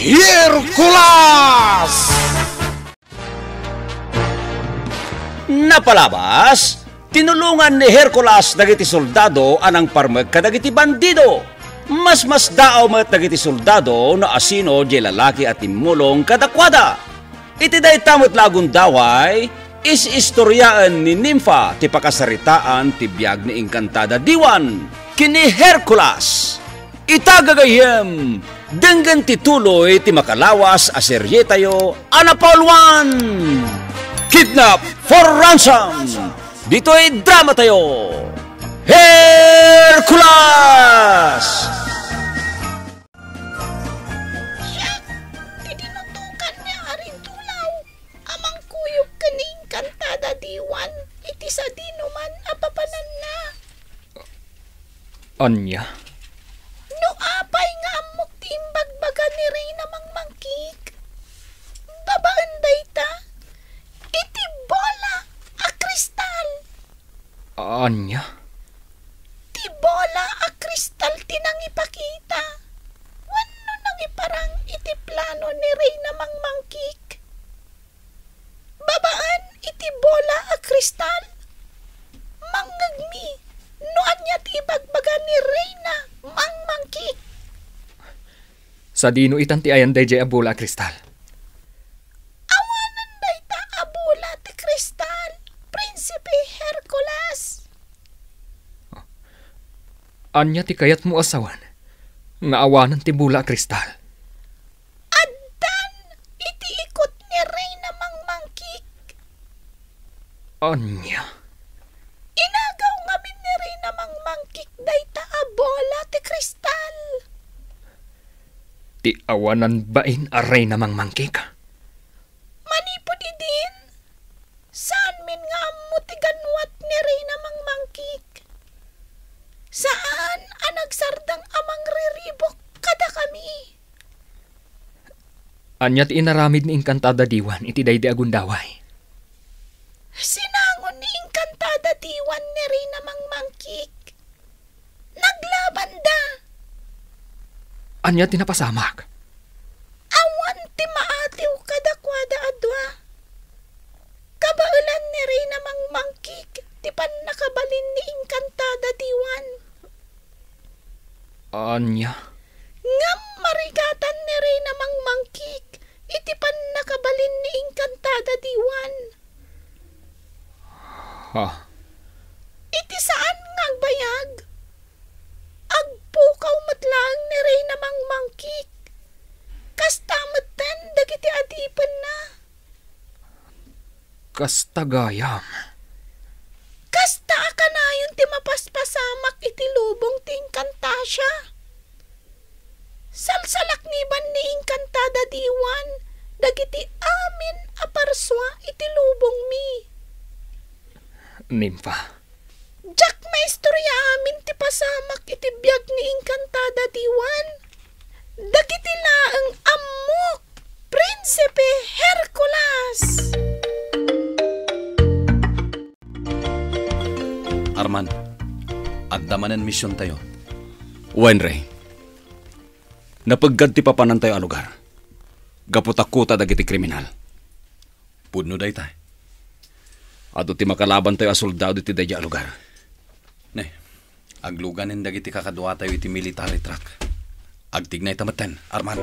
Hercules! Napalabas, tinulungan ni Hercules dagiti soldado anang parmek kadagiti bandido. Mas daaw met dagiti soldado na asino di lalaki at imulong kadakwada. Iti daytamot lagun daway, is istoryaan ni Nympha ti pakasaritaan ti biag ni Engkantada Diwan kini Hercules. Itagagayem denggan tituloy ti makalawas a serye tayo Anapol 1 Kidnap for Ransom. Dito'y drama tayo Hercules. Siyak, tidinutukan niya arin tulaw. Amang kuyog kaning Engkantada Diwan. Iti sa dinuman apapanan na. Anya? No apay nga amok timbagbaga ni Reyna Mangmangkik. Babaan dayta. Iti bola a kristal. Anya? Ti bola a kristal tinang ipakita. Wano nang iparang iti plano ni Reyna Mangmangkik. Babaan iti bola a kristal. Manggagmi. Noan niya tibagbaga ni Reyna Mangmangkik. Sa dino itan ti ayan day jay abula kristal. Awanan dayta abula ti kristal, Prinsipe Hercules. Anya ti kayat mo asawan, nga awanan ti bula kristal. Addan iti ikot ni Reyna Mangmangkik. Anya? Inagaw ngamin ni Reyna Mangmangkik dayta abola ti kristal. Ti awanan bain aray namang mangkik. Manipod din. Saan min nga mo ti ganwat ni Reyna Mangmangkik? Saan ang nagsardang amang riribok kada kami? Anya ti inaramid ni Engkantada Diwan iti daydi agundaway. Sinangon ni Engkantada Diwan ni Reyna Mangmangkik. Naglaban da. Anya ti napasamak. Awan ti maatiw kadakwada adwa. Kabaulan ni Reyna Mangmangkik ti nakabalin ni Engkantada Diwan. Anya? Ngam marigatan ni Reyna Mangmangkik iti nakabalin ni Engkantada Diwan. Ha? Iti saan nga agbayag? Agpukaw matlang ni Reyna Mangmangkik. Kastamatan dagiti adipan na. Kastagayam. Kasta ka na yun ti mapaspasamak iti lubong ti Engkantasya. Salsalakniban ni Engkantada Diwan dagiti amin aparswa iti lubong mi. Nympha. Jack maistorya amin ti pasamak iti biag ni Engkantada Diwan. Dagiti laeng ammok, Prinsipe Hercules. Arman, agdamanan misyon tayo. Wenre, napagganti pa panan tayo a lugar. Gaputakuta dagiti kriminal. Pudno day tayo. Ado ti makalaban tayo a soldado iti dayja a lugar. Ne, agluganin dagiti kakadwa tayo iti military truck. Agtignay tamaten, Arman.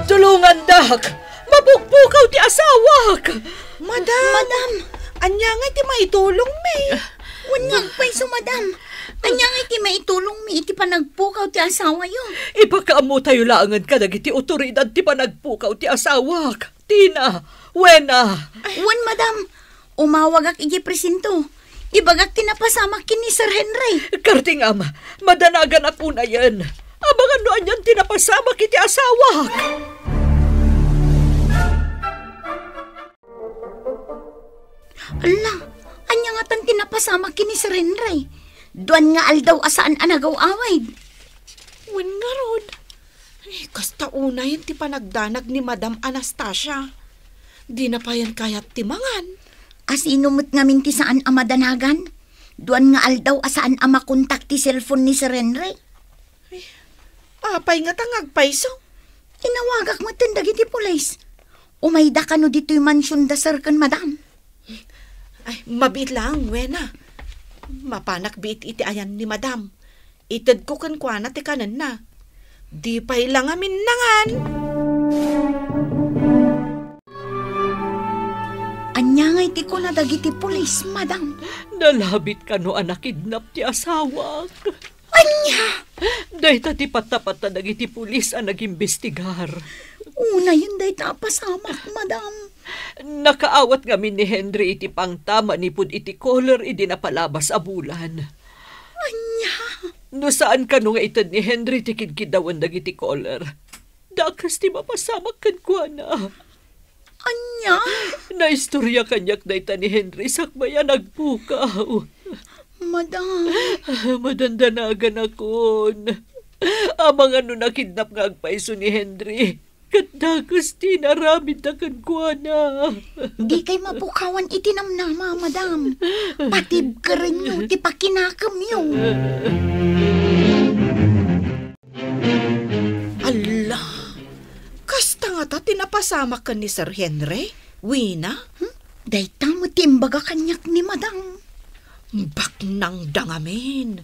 Tulungan, Dak! Mabukbukaw ti asawak! Madam, anya nga iti maitulong mi. Wanyag paiso, madam. Anya nga iti maitulong mi iti panagpukaw ti asawa yo. Ipakaamo tayo laangan ka dagiti otoridad ti panagpukaw ti asawak. Tina, Wena. Wan, madam. Umawag ak iti presinto. Ibagak tinapasamak kini Sir Henry. Karting ama, madanagan ako na yan. Abangan noan yan tinapasamak iti asawak. Ala, anya nga tan tinapasamak kini Sir Henry. Duan nga aldaw asaan anagaw away. Wen nga rod. Kasta una yun ti panagdanag ni Madam Anastasia. Di na pa yan kayat timangan. Asinumot ngamin ti saan amadanagan. Duan nga aldaw asaan amakontak ti cellphone ni Sir Henry. Apay nga tangagpay so. Tinawagak mo dagiti pulis. Umayda ka no dito'y mansyon da sir kan madam. Ay, mabit lang, wena. Mapanak biit iti ayan ni madam. Itad ko kan kwa na ti kanan na. Di pa'y lang amin nangan. Anya nga iti ko na dagiti pulis, madam. Nalabit ka no anak kidnap ti asawak. Anya! Dahil ti patapat na dagiti pulis ang nag-imbestigar. Una yun dahi tapasamak, madam. Nakaawat kami ni Henry iti pangtama ni pud iti color idi napalabas a bulan. Anya! No saan ka no nga itad ni Henry ti kidkidawan dagiti color? Dakas ti mapasamak kan kwa na. Anya! Naistorya kanyak na ita ni Henry sakbaya nagpukaw. Madam. Madandanagan akon. Amang ano nakidnap nga agpaiso ni Henry. Kadagas ti naramid na kankwana. Di kay mapukawan itinamnama, madam. Patib ka rin nyo, ti pakinakam yun. Ala, kasta nga ta tinapasamak ka ni Sir Henry? Wina? Day tamo timbaga kanyak ni madam. Bak nang dangamin.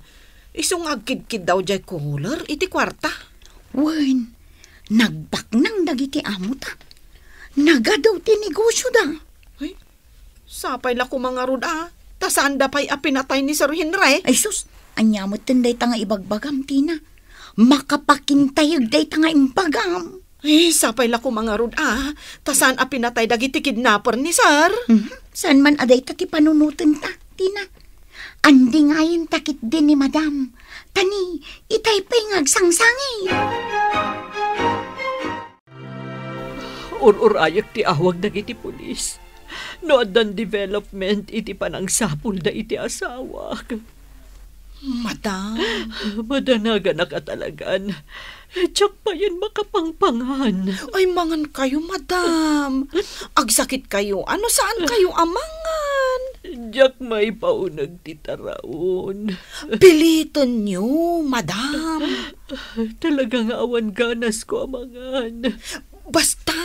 Isong agkid-kid daw jay cooler, iti kwarta. Wen, nagbak nang dagiti amuta. Nagadaw ti negosyo da. Ay, sapay la kumangarod tasaan da pa'y apinatay ni Sir Henry? Ay sus, anyamot tinday tanga ibagbagam, tina. Makapakintayag day tanga imbagam. Ay, sapay la kumangarod tasaan apinatay dagiti kidnapper ni Sir? Saan man aday ta ti panunutin ta, tina. Andi ngayon takit din ni madam. Tani, itay pa'y ngagsangsangay. Ur-urayak ti awag dagiti pulis. No adan development iti panang sapul da iti asawa. Madam. Madanaga na katalagan. Tsak pa yan makapangpangan. Ay, mangan kayo, madam. Agsakit kayo. Ano saan kayo amangan? Tsak may paunag titaraon. Piliton niyo, madam. Talagang awan ganas ko amangan. Basta,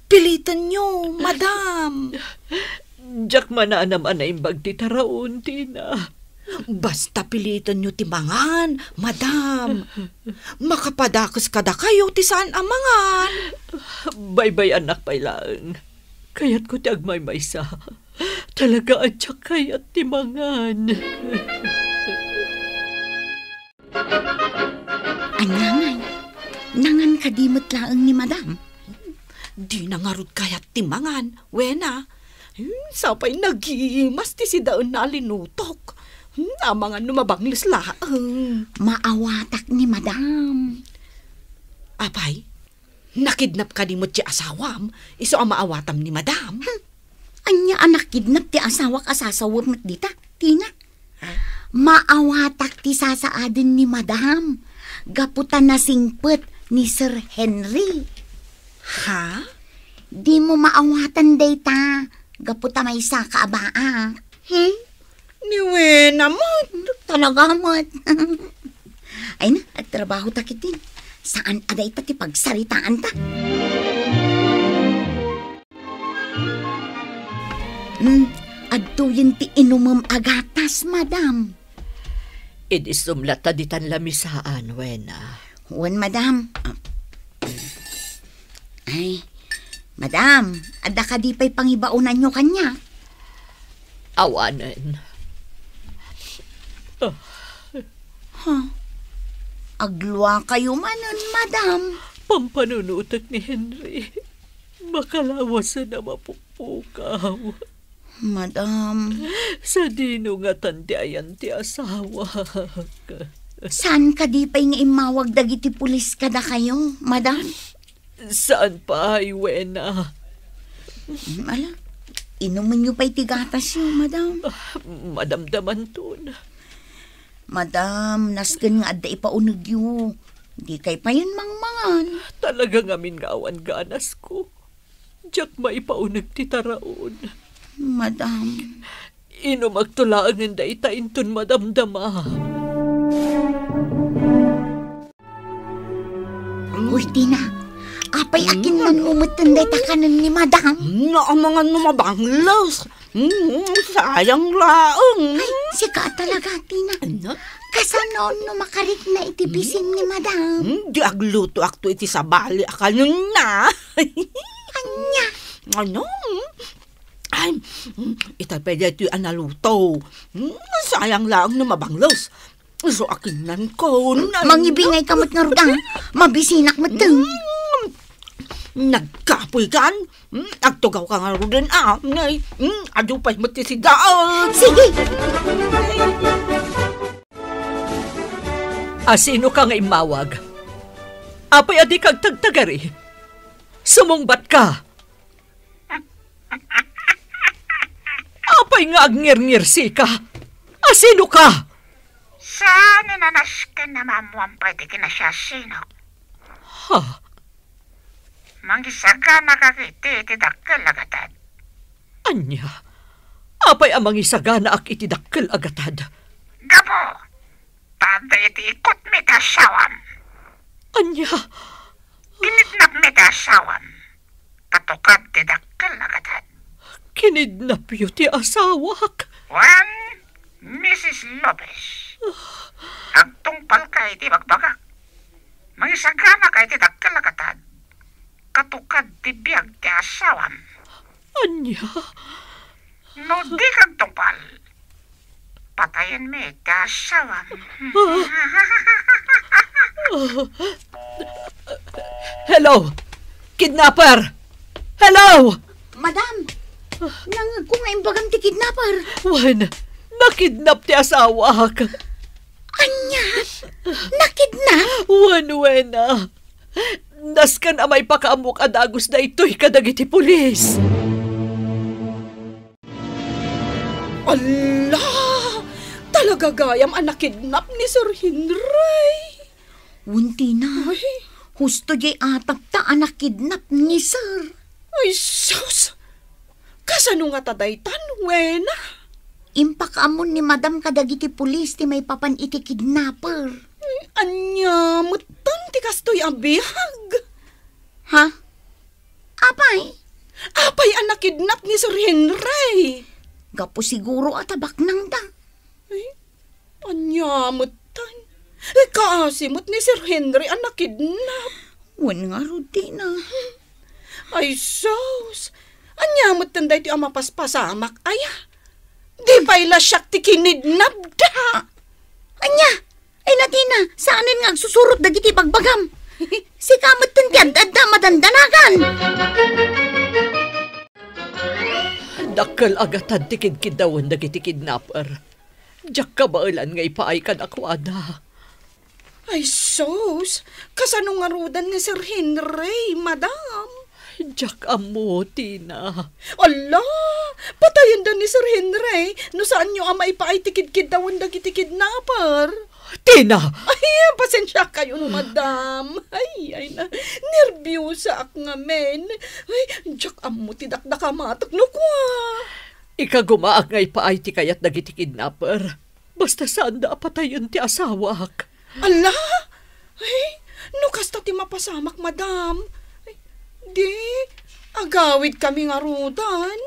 piliton niyo, madam. Tsak mananam anaimbag titaraon, Tina. Basta piliton nyo timangan, madam. Makapadakas kada kayo ti saan amangan. Bye-bye anak pailang. Kaya't ko ti agmay-maysa. Talaga at siya kaya't timangan. Anyangan, nangan kadimot laang ni madam. Di nangarod kaya't timangan, wena. Sapay nagimas ti si daon na linutok. Amangan numabanglis laang. Maawatak ni madam. Apay, nakidnap ka ni mo ti asawam. Iso ang maawatam ni madam. Anya anak kidnap ti asawak asasawar mat dita, Tina. Maawatak ti sasaadin ni madam. Gaputan na singpet ni Sir Henry. Ha? Di mo maawatan data. Gaputa may sa kaabaa. Ni wena mo. Talaga mo't. Ay na, at trabaho takitin. Saan aday ta ti pagsaritaan ta? Adto yun ti inumam agatas, madam. Idisumlata ditan lamisaan, wena. Wan, madam. Ay, madam, ada ka di pa'y pangibaunan nyo kanya. Awanan. Agluwa kayo manon, madam. Pampanunutak ni Henry. Makalawas na mapupukaw. Madam, Sa dino nga tandiayan ti asawa. saan ka di pa'y nga imawag dagiti pulis kada kayo, madam? Saan pa ay wena? Ala, inuman nyo pa'y tigatas yun, madam. Madamdaman ton. Madam, nasken nga adda ipaunag yu. Di kay pa yun mangmangan. Talaga ngamin nga awan ganas ko. Diyak maipaunag ti taraon. Madam, Magtulaan da itainton madamdama. Uy, Tina, apay akin man umutan day takanan ni Madam. Na mga numabanglos. Sayang laang. Ay, sika talaga, Tina. Ano? Kasanoon no makarik na itibisin ni Madam. Di agluto akto iti sabali akanon na. Anya, Ano? Ay, itay pwede ito yung analuto. Sayang lang na mabanglos. So, akinan ko. mangibingay kamot nga rudang. Mabisinak mo dang. Nagkapoy kan? Agtugaw ka nga rin Ngay, ado pa'y matisigaan. Sige, Asino ka nga imawag? Apay adi kag tagtagari. Sumungbat ka. Apay nga agngir-ngirsi ka. Asino ka? Saan inanas ka na mamuang pwede ka na siya sino? Ha? Mangisaga nakakiti iti dakkel agatad. Anya? Apay amang isagana ak itidakkel agatad. Gabo! Tada iti ikot mi kasawam. Anya? Kinidnap mi kasawam. Katukad ti dakkel agatad. Kinidnap yu ti asawak. Wan, Mrs. Lopez. Agtungpal ka iti bagbagak. Mangisaga na ka iti dakkel agatad. Katukad ti biyag ti asawam. Anya? No di kag tungpal. Patayin mi ti asawam. Hello? Kidnapper! Hello? Madam. Nang ko nga imbagam ti kidnapper. Wan, nakidnap ti asawak. Anya, nakidnap. Wan, wena. Naskan amay pakaamok adagos na ito'y kadagiti pulis. Allah! Talaga gayam ang nakidnap ni Sir Henry. Unti na. Ay, Husto di atap ta anak kidnap ni Sir. ay sus! Kasano nga tadaytan, wena? Impakaamon ni Madam kadagiti pulis ti may papan iti kidnapper. Ay, anya, mutan ti kastoy abihag. Ha? Apay? Apay ang nakidnap ni Sir Henry. Gapo siguro atabak nang da. Ay, anya, mutan. Kaasimot ni Sir Henry ang nakidnap. Wan nga rutina. Ay, sus! Anya, mutan da iti ang mapaspasamak, aya. Di ba ila siyak ti kinidnap da? Anya, ay natina, saanin nga susurot dagiti bagbagam. Si kamot tintiyan, da madandanagan. Dakkel agatan ti kidkidawan dagiti kidnapper. Diyak kabailan nga ipaay ka nakwada. Ay, sus! Kasano nga rudan ni Sir Henry, madam? Diyak amo, Tina. Allah! Patayin da ni Sir Henry. No saan nyo ama ipaay tikid-kidawan dagiti kidnapper? Tina! Ay, pasensya kayo, madam. Ay, nervyosa ak nga men. Ay, diyak amo ti dakdakamatak no kwa. Ikagumaag nga ipaay ti kayat dagiti kidnapper. Basta saan da patayon ti asawak. Allah! Ay, no kasta ti mapasamak, madam. Ay, di, agawid kami nga rudan.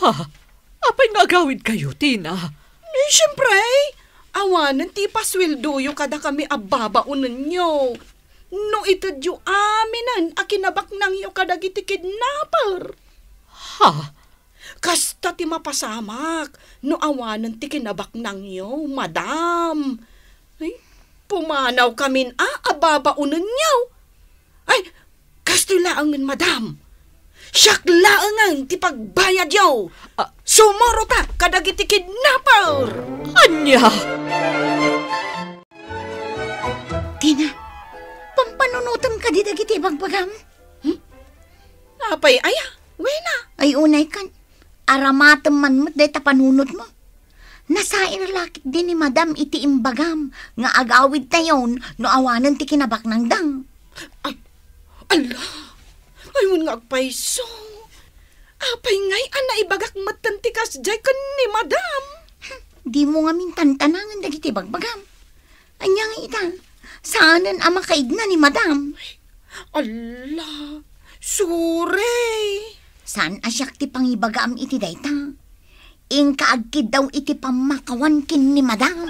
Ha? Apay nga agawid kayo, Tina? Eh, syempre, awanan ti pasweldo yung kada kami ababaunan nyo. No itadyo aminan, akinabak nang yung kadagiti kidnapper. Ha? Kasta ti mapasamak, no awanan ti kinabak nang yo, madam. Ay, pumanaw kamin ababaunan nyo. Ay, kasto laangan, madam. Siyak laangan ti pagbayad yo. Sumoro ta kadagiti kidnapper. Anya! Tina, pampanunutan ka di dagiti bagbagam. Apay, aya, wena. Ay unay kan, aramatem man mo't day tapanunot mo. Nasain lakit din ni Madam iti imbagam, nga agawid tayon no awanan ti kinabak ng dang. Ay, ala, ayun nga agpaiso. Apay ngay, ana ibagak matantikas jay kan ni madam. Di mo nga mintantanangan dagiti bagbagam. Anya nga ita, saanan ama kaigna ni Madam? Ala, suray. Saan asyak ti pangibagaam iti dayta? Kaagkid daw iti pamakawan kin ni madam.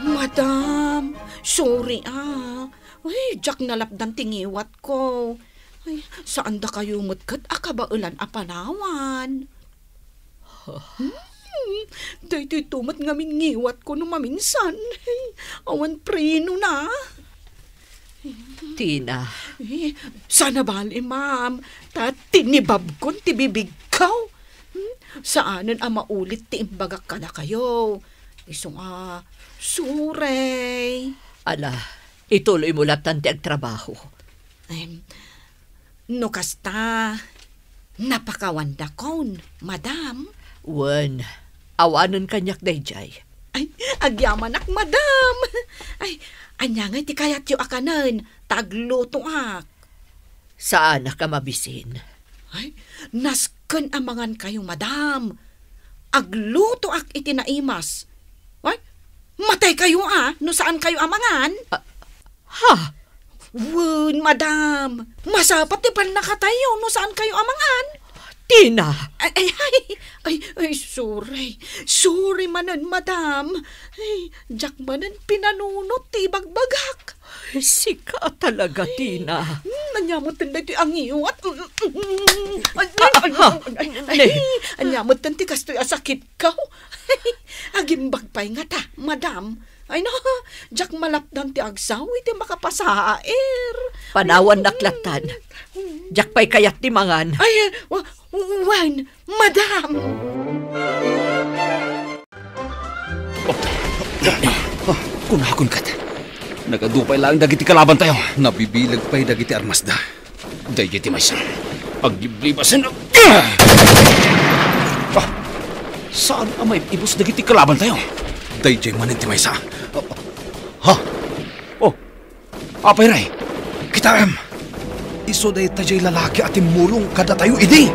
Madam, sorry Ay, jak nalapdan tingiwat ko. Ay, saan da kayo mutkat akabaulan apanawan? Dahil tumat ngamin ngiwat ko no maminsan. Ay, awan prino na. Tina. Sana bali, ma'am. Tinibab kon ti bibig kaw. Saanan maulit ti imbagak ka na kayo. Iso nga, suray. Ala, ituloy mo latan ti agtrabaho. No kasta, napakawanda kon, madam. Wen, awanan kanyak dayjay. Ay, agyamanak, madam. Ay, anya nga ti kayat yu akanan, tagluto ak. Saan ka mabisin? Ay, nasken amangan kayo, madam. Agluto ak iti naimas. Ay, matay kayo no saan kayo amangan? Ha? Wun, madam. Masapat ti pan nakatayo no saan kayo amangan? Tina! Ay, sorry. Sorry manan, madam. Ay, jak manan pinanunot ti bagbagak. Sika talaga, Tina. Anyamot tinday ti angiwat. Ne. Anyamot tinday kastoy asakit ka. Agimbag pa'y nga ta, madam. Ay no, jak malapdan ti agsaw, iti makapasaer. Panawan naklatan. Jak pa'y kayat ti mangan. Ay, wan, madam. Kunakon kat. Nagadupay lang dagiti kalaban tayo. Nabibilag pa'y dagiti armasda. Dahil ti maysa. Agliblibasan. Saan may ibus dagiti kalaban tayo? Dayjay manin ti maysa. Apay ray. Kita iso day tajay lalaki at imulong kada tayo idi.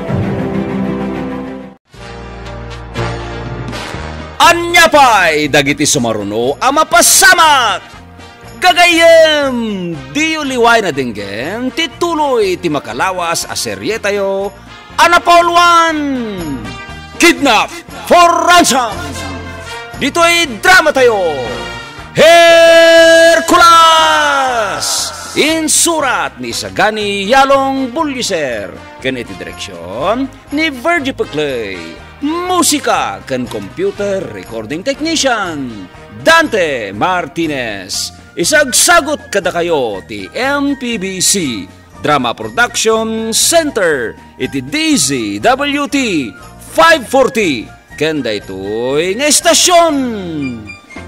Anya pa'y dagiti sumaruno ama pasamak. Gagayem, di uliway na dinggen, tituloy ti makalawas a serye tayo, Paul 1, Kidnap for Ransom. Dito'y drama tayo, Hercules! Insurat ni Sagani Yalong Bulliser, ken iti direksyon ni Virgie Peclay. Musika ken computer recording technician Dante Martinez. Isagsagot kada kayo ti MPBC Drama Production Center iti DZWT 540 ken daytoy nga estasyon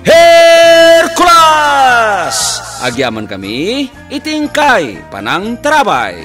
Hercules! Agyaman kami itingkay panang trabay.